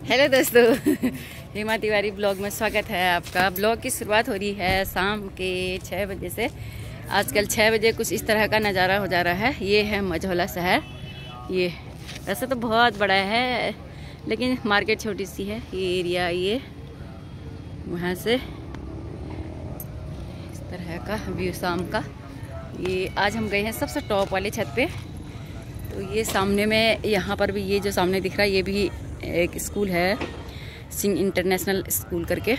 Hello दोस्तों, Hema Tiwari blog में स्वागत है आपका। ब्लॉग की शुरुआत हो रही है शाम के 6 बजे से। आजकल 6 बजे कुछ इस तरह का नज़ारा हो जा रहा है। ये है मझौला शहर। ये वैसे तो बहुत बड़ा है लेकिन मार्केट छोटी सी है। ये एरिया, ये वहाँ से इस तरह का व्यू शाम का। ये आज हम गए हैं सबसे टॉप वाले छत पे। तो ये सामने में, यहाँ पर भी ये जो सामने दिख रहा है ये भी एक स्कूल है, सिंह इंटरनेशनल स्कूल करके।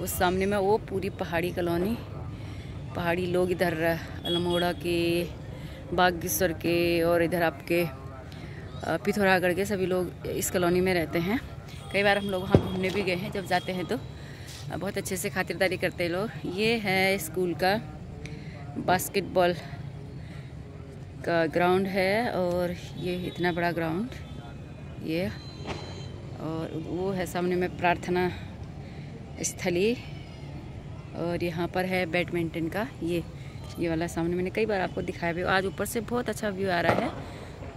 उस सामने में वो पूरी पहाड़ी कॉलोनी, पहाड़ी लोग इधर अल्मोड़ा के, बागेश्वर के और इधर आपके पिथौरागढ़ के सभी लोग इस कॉलोनी में रहते हैं। कई बार हम लोग वहाँ घूमने भी गए हैं। जब जाते हैं तो बहुत अच्छे से खातिरदारी करते हैं लोग। ये है स्कूल का बास्केटबॉल का ग्राउंड है और ये इतना बड़ा ग्राउंड ये, और वो है सामने में प्रार्थना स्थली। और यहाँ पर है बैडमिंटन का ये वाला सामने मैंने कई बार आपको दिखाया भी। आज ऊपर से बहुत अच्छा व्यू आ रहा है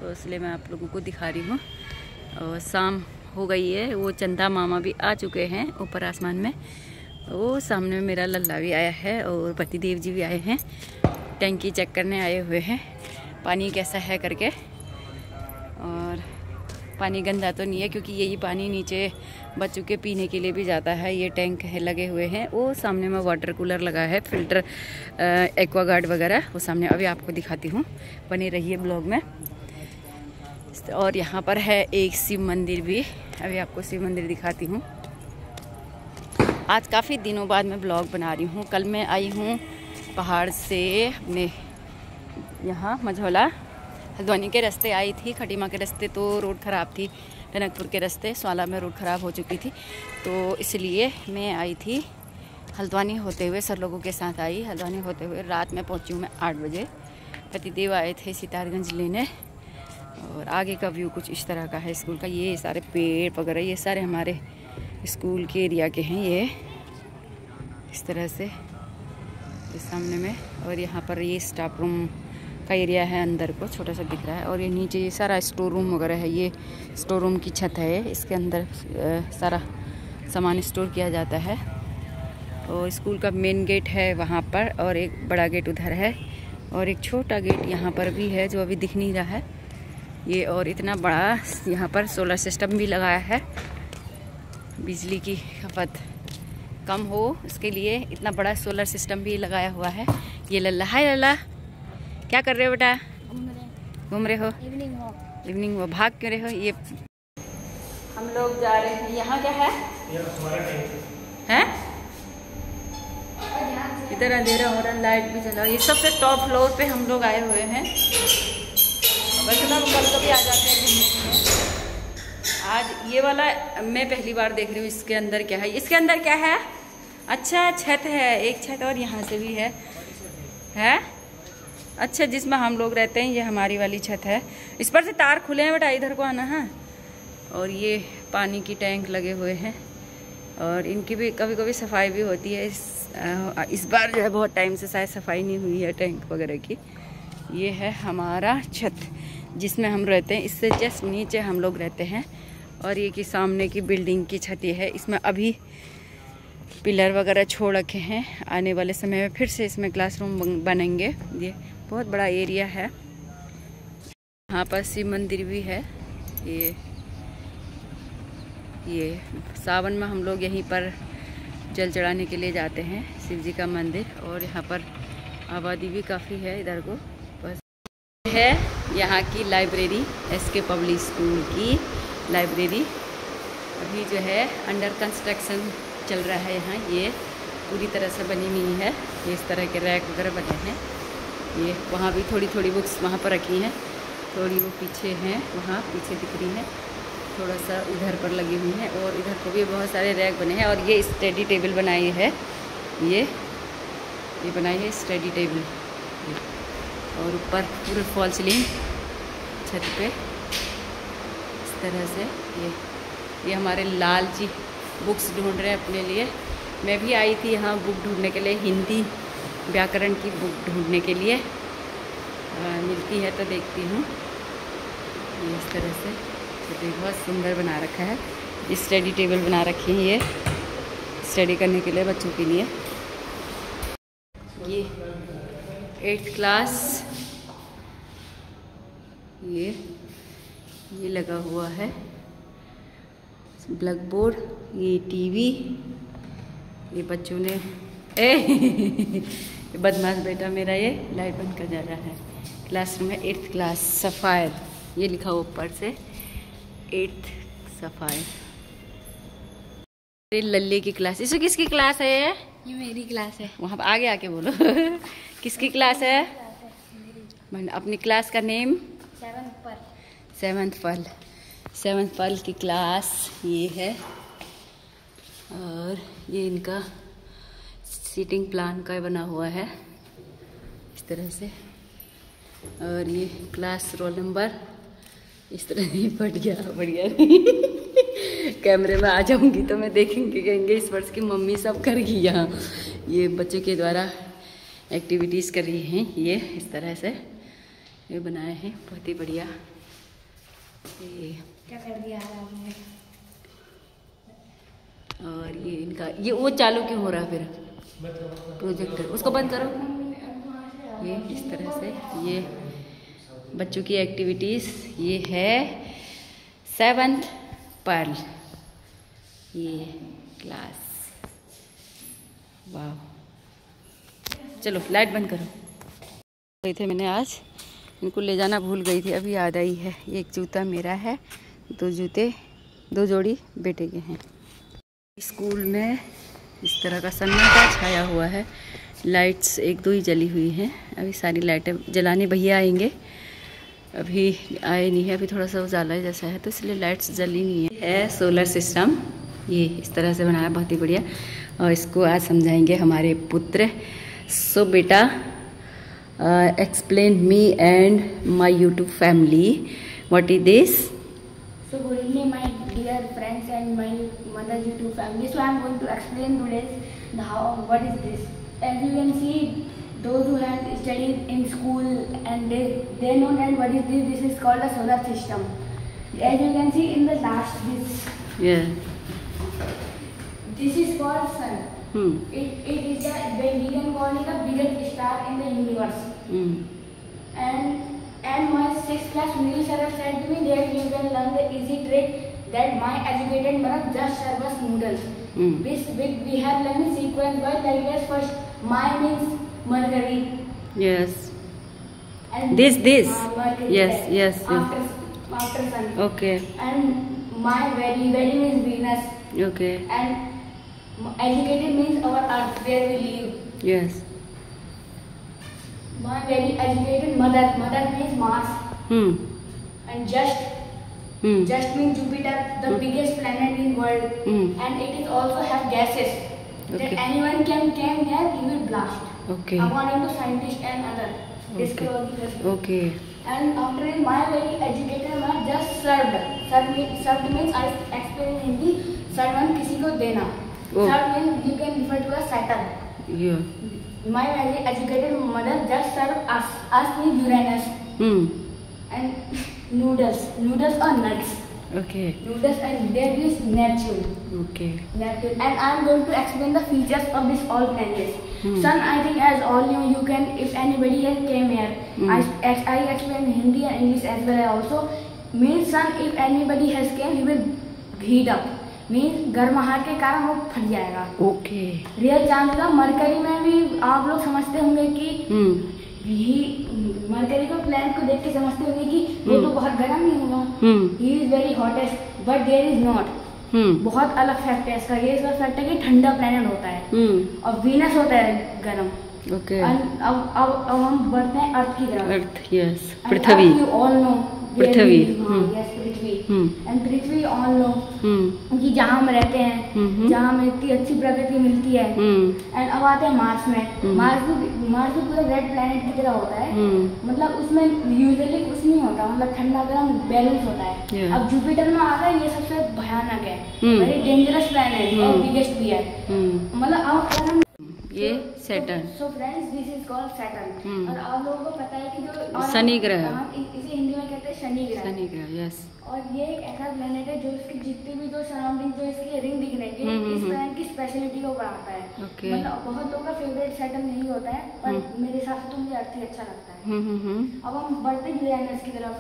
तो इसलिए मैं आप लोगों को दिखा रही हूँ। और शाम हो गई है, वो चंदा मामा भी आ चुके हैं ऊपर आसमान में। वो सामने में मेरा लल्ला भी आया है और पतिदेव जी भी आए हैं। टंकी चेक करने आए हुए हैं पानी कैसा है करके। और पानी गंदा तो नहीं है क्योंकि यही पानी नीचे बच्चों के पीने के लिए भी जाता है। ये टैंक है लगे हुए हैं। वो सामने में वाटर कूलर लगा है, फिल्टर, एक्वागार्ड वगैरह वो सामने। अभी आपको दिखाती हूँ, बने रहिए ब्लॉग में। और यहाँ पर है एक शिव मंदिर भी, अभी आपको शिव मंदिर दिखाती हूँ। आज काफ़ी दिनों बाद मैं ब्लॉग बना रही हूँ। कल मैं आई हूँ पहाड़ से अपने यहाँ मझौला हल्द्वानी के रास्ते आई थी। खटीमा के रास्ते तो रोड ख़राब थी, टनकपुर के रास्ते स्वाला में रोड ख़राब हो चुकी थी, तो इसलिए मैं आई थी हल्द्वानी होते हुए। सर लोगों के साथ आई हल्द्वानी होते हुए। रात में पहुंची हूँ मैं 8 बजे। पतिदेव आए थे सितारगंज लेने। और आगे का व्यू कुछ इस तरह का है स्कूल का। ये सारे पेड़ वगैरह ये सारे हमारे स्कूल के एरिया के हैं। ये इस तरह से इस सामने में। और यहाँ पर ये स्टाफ रूम का एरिया है, अंदर को छोटा सा दिख रहा है। और ये नीचे ये सारा स्टोर रूम वगैरह है। ये स्टोर रूम की छत है, इसके अंदर सारा सामान स्टोर किया जाता है। और स्कूल का मेन गेट है वहाँ पर, और एक बड़ा गेट उधर है, और एक छोटा गेट यहाँ पर भी है जो अभी दिख नहीं रहा है ये। और इतना बड़ा यहाँ पर सोलर सिस्टम भी लगाया है, बिजली की खपत कम हो इसके लिए इतना बड़ा सोलर सिस्टम भी लगाया हुआ है। ये लल्ला, हाय लल्ला, क्या कर रहे हो बेटा? घूम रहे हो? Evening walk. भाग क्यों रहे हो? ये हम लोग जा रहे हैं। यहाँ क्या है? हैं? इधर अंधेरा हो रहा, लाइट भी चला। ये सबसे टॉप फ्लोर पे हम लोग आए हुए हैं। वैसे तो कल कभी आ जाते हैं घूमने के लिए। आज ये वाला मैं पहली बार देख रही हूँ। इसके अंदर क्या है? इसके अंदर क्या है? अच्छा, छत है, एक छत और यहाँ से भी है? अच्छा, जिसमें हम लोग रहते हैं ये हमारी वाली छत है। इस पर से तार खुले हैं बेटा, इधर को आना है। और ये पानी की टैंक लगे हुए हैं और इनकी भी कभी कभी सफाई भी होती है। इस बार जो है बहुत टाइम से शायद सफाई नहीं हुई है टैंक वगैरह की। ये है हमारा छत जिसमें हम रहते हैं। इससे जस्ट नीचे हम लोग रहते हैं। और ये कि सामने की बिल्डिंग की छत ये है। इसमें अभी पिलर वगैरह छोड़ रखे हैं। आने वाले समय में फिर से इसमें क्लासरूम बनेंगे। ये बहुत बड़ा एरिया है। यहाँ पर शिव मंदिर भी है। ये सावन में हम लोग यहीं पर जल चढ़ाने के लिए जाते हैं, शिव जी का मंदिर। और यहाँ पर आबादी भी काफ़ी है इधर को। बस है यहाँ की लाइब्रेरी, एसके पब्लिक स्कूल की लाइब्रेरी। अभी जो है अंडर कंस्ट्रक्शन चल रहा है यहाँ। ये पूरी तरह से बनी नहीं है। ये इस तरह के रैक वगैरह बने हैं। ये वहाँ भी थोड़ी थोड़ी बुक्स वहाँ पर रखी हैं, थोड़ी वो पीछे हैं, वहाँ पीछे दिख रही हैं, थोड़ा सा इधर पर लगी हुई हैं। और इधर को भी बहुत सारे रैक बने हैं। और ये स्टडी टेबल बनाई है, ये बनाई है स्टडी टेबल। और ऊपर पूरे फॉल सीलिंग छत पे इस तरह से। ये हमारे लाल जी बुक्स ढूंढ रहे हैं अपने लिए। मैं भी आई थी यहाँ बुक ढूंढने के लिए, हिंदी व्याकरण की बुक ढूंढने के लिए। मिलती है तो देखती हूँ। इस तरह से बहुत सुंदर बना रखा है। स्टडी टेबल बना रखी है ये स्टडी करने के लिए बच्चों के लिए। ये 8th क्लास, ये लगा हुआ है ब्लैक बोर्ड, ये टीवी, ये बच्चों ने बदमाश बेटा मेरा ये लाइट बंद कर जा रहा है। क्लासरूम है 8th क्लास सफ़ायर, ये लिखा हुआ ऊपर से 8th सफ़ायर। लल्ली की क्लास, इसमें किसकी क्लास है? ये मेरी क्लास है। वहाँ आगे आके बोलो किसकी क्लास है? अपनी क्लास का नेम? 7th पर्ल की क्लास ये है। और ये इनका सीटिंग प्लान का बना हुआ है इस तरह से। और ये क्लास रोल नंबर इस तरह ही बढ़िया कैमरे में आ जाऊंगी तो मैं देखेंगे, कहेंगे इस वर्ष की मम्मी सब कर गई यहाँ। ये बच्चों के द्वारा एक्टिविटीज़ कर रही हैं, ये इस तरह से ये बनाए हैं, बहुत ही बढ़िया। ये क्या कर दिया आपने? और ये इनका ये वो चालू क्यों हो रहा है फिर प्रोजेक्टर, उसको बंद करो। ये इस तरह से ये बच्चों की एक्टिविटीज़, ये है 7th पर्ल ये क्लास। वाह, चलो लाइट बंद करो। गई थे मैंने आज, इनको ले जाना भूल गई थी, अभी याद आई है। एक जूता मेरा है, 2 जूते 2 जोड़ी बेटे के हैं। स्कूल में इस तरह का सन्नाटा छाया हुआ है, लाइट्स 1-2 ही जली हुई हैं। अभी सारी लाइटें जलाने भैया आएंगे, अभी आए नहीं है, अभी थोड़ा सा उजाला जैसा है तो इसलिए लाइट्स जली नहीं है। सोलर सिस्टम ये इस तरह से बनाया, बहुत ही बढ़िया। और इसको आज समझाएंगे हमारे पुत्र। सो बेटा explain me and my YouTube family what is this? So good evening my dear friends and my mother's YouTube family. So I am going to explain today what is this. As you can see, those who have studied in school and they know that what is this. This is called a solar system. As you can see in the last this is called sun. It is we can call it the biggest star in the universe. And my 6th class Neil sir said to me that you can learn the easy trick that my educated mother just serve us noodles. We have learned sequence by like this. First my means Mercury. Yes. And this Mercury. Yes. After sun. Okay. And my very means Venus. Okay. And educated means our earth where we live. Yes. My very educated mother means Mars. And just means Jupiter, the biggest planet in world. And it is also have gases. That anyone can come here, he will blast. Okay. According to scientists and other discoveries. Okay. And after my very educated mother just served. Served means I explain in Hindi. Servant किसी को देना. Served means you can refer to as Saturn. Yeah. My very educated mother just served us means Uranus. And noodles or nuts. Okay. Noodles and there is Neptune. Okay. Neptune. And I am going to explain the features of this all planets. Sun, I think as all you can, if anybody else came here, I explain Hindi and English as well also. Means sun, if anybody has came, he will heat up. Means गर्माहट के कारण वो फट जाएगा। Okay. Real chance का mercury में भी आप लोग समझते होंगे कि मरकरी को प्लैनेट को देख के समझते होंगे कि वो तो बहुत गर्म नहीं होगा, he is very hottest, but there is not. बहुत अलग फैक्ट है इसका। ये इसका फैक्ट है कि ठंडा प्लैनेट होता है और वीनस होता है गर्म। ओके। अब हम बढ़ते हैं अर्थ की तरफ। अर्थ, यस, पृथ्वी। यू ऑल नो पृथ्वी। यस, पृथ्वी। एंड पृथ्वी ऑल नो कि जहाँ हम रहते हैं, जहाँ हमें इतनी अच्छी प्रकृति मिलती है। एंड अब आते हैं मार्स में। मार्स भी पूरा रेड प्लैनेट की तरह होता है। मतलब उसमें यूजुअली कुछ नहीं होता, मतलब ठंडा गर्म बैलेंस होता है। अब जुपिटर में आ गए, ये सबसे भयानक है, वेरी डेंजरस प्लैनेट और बिगेस्ट भी है। मतलब अब ये Saturn. So friends, this is called Saturn. और आप लोगों को पता है कि जो शनि ग्रह, इसे हिंदी में कहते हैं शनि ग्रह। शनि ग्रह, यस। और ये एक ऐसा प्लेनेट है जो इसकी जितनी भी जो सराउंडिंग जो इसकी रिंग दिख रही है इस प्लानट की स्पेशलिटी को बढ़ाता है। मतलब बहुत लोगों का फेवरेट सेटअप नहीं होता है, पर मेरे हिसाब से तो मुझे अर्थ ही अच्छा लगता है। अब हम बढ़ते हैं यूरेनस की तरफ।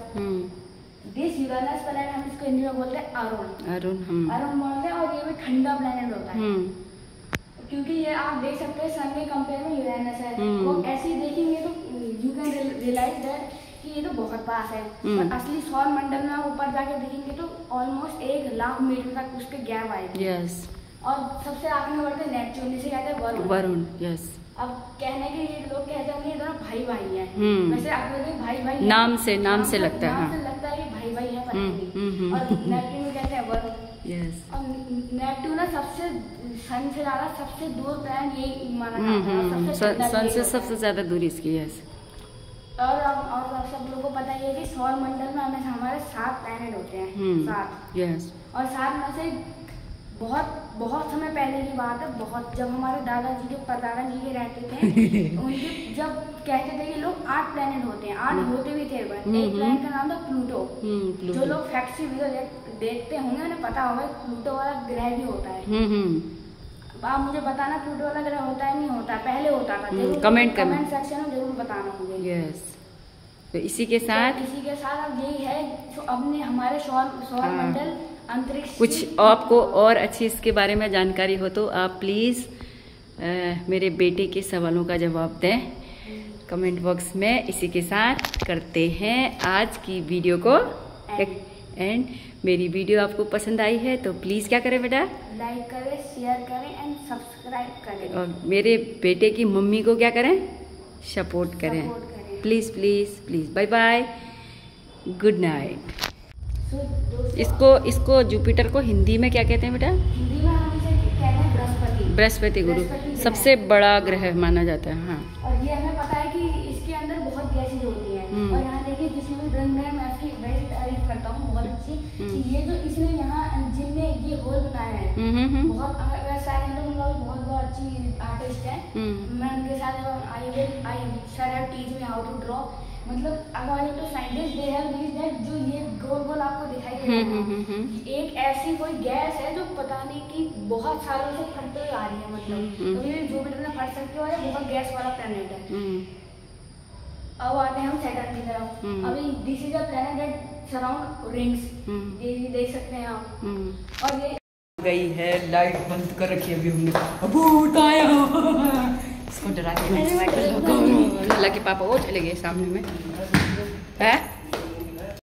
दिस यूरेनस प्लैनेट हम इसको हिंदी में बोलते हैं अरुण। अरुण बोलते हैं, और ये भी ठंडा प्लैनेट होता है क्योंकि ये आप देख सकते हैं सन के कंपेयर में यूरेनस है, वो ऐसे ही देखेंगे तो यू कैन रियलाइज दैट कि ये तो बहुत पास है। और असली सौर मंडल में आप ऊपर जाके देखेंगे तो ऑलमोस्ट 1 लाख मीटर तक उसके गैप आएगी। और सबसे आगे में बढ़ते नेपच्यून, जिसे कहते हैं वरुण। अब कहने के ये लोग कहते हैं ये दोनों भाई भाई हैं, वैसे अगर भाई भाई नाम से लगता है, नाम से लगता है कि भाई भाई है, पता नहीं। और नेपच्यून कहते हैं वरुण। और नेपट्यून सबसे सन से ज्यादा सबसे दूर प्लैनेट ये माना जाता है, सन से सबसे ज्यादा दूरी इसकी। और सब लोगों को पता ही है कि सौर मंडल में हमेशा हमारे 7 प्लैनेट होते हैं, 7। और 7 में से बहुत समय पहले की बात है, बहुत जब हमारे दादाजी के परदादा जी के रहते थे उनके जब कहते थे कि लोग 8 प्लैनेट होते हैं, 8 होते भी थे। एक प्लैनेट का नाम था प्लूटो। जो लोग फैक्ट्री वीडियो देखते होंगे उन्हें पता होगा प्लूटो वाला ग्रह भी होता है। आप मुझे बताना प्लूटो वाला ग्रह होता है नहीं होता, पहले होता था, कमेंट सेक्शन में जरूर बताना मुझे। तो इसी के साथ अब यही है तो अपने हमारे सौर मंडल अंतरिक्ष कुछ आपको और अच्छी इसके बारे में जानकारी हो तो आप प्लीज़ मेरे बेटे के सवालों का जवाब दें कमेंट बॉक्स में। इसी के साथ करते हैं आज की वीडियो को एंड। मेरी वीडियो आपको पसंद आई है तो प्लीज़ क्या करें बेटा, लाइक करें, शेयर करें एंड सब्सक्राइब करें। और मेरे बेटे की मम्मी को क्या करें, सपोर्ट करें। Please please please. Bye bye, good night. इसको जुपिटर को हिंदी में क्या कहते हैं बेटा? हिंदी में हम इसे कहते हैं बृहस्पति गुरु सबसे बड़ा ग्रह माना जाता है। हाँ, और ये हमें पता है कि इसके अंदर बहुत गैसेज होती हैं। और यहाँ देखिए जिसमें भी ड्राइंग है मैं इसकी वेरी तारीफ करता हूँ, बहुत अच्छी कि ये जो इसने यहाँ जिनने ये होल बनाया है बहुत बहुत अच्छी आर्टिस्ट है। मैं उनके साथ teach me how to draw. मतलब according to scientist they have reached that जो ये गोल गोल आपको दिखाई दे रहा है एक ऐसी कोई गैस है जो पता नहीं कि बहुत सालों से फटते हुए आ रही है। मतलब कभी भी जुपिटर में फट सकती है, बहुत गैस वाला प्लैनेट है। अब आते हैं हम सैटर्न की तरफ। अभी this is a planet that surround rings, ये देख सकते हैं आप। और ये गई है, लाइट बंद कर रखी है अभी हमने। अबूट आया इसको डरा के लल्ला के पापा वो चले गए सामने में है।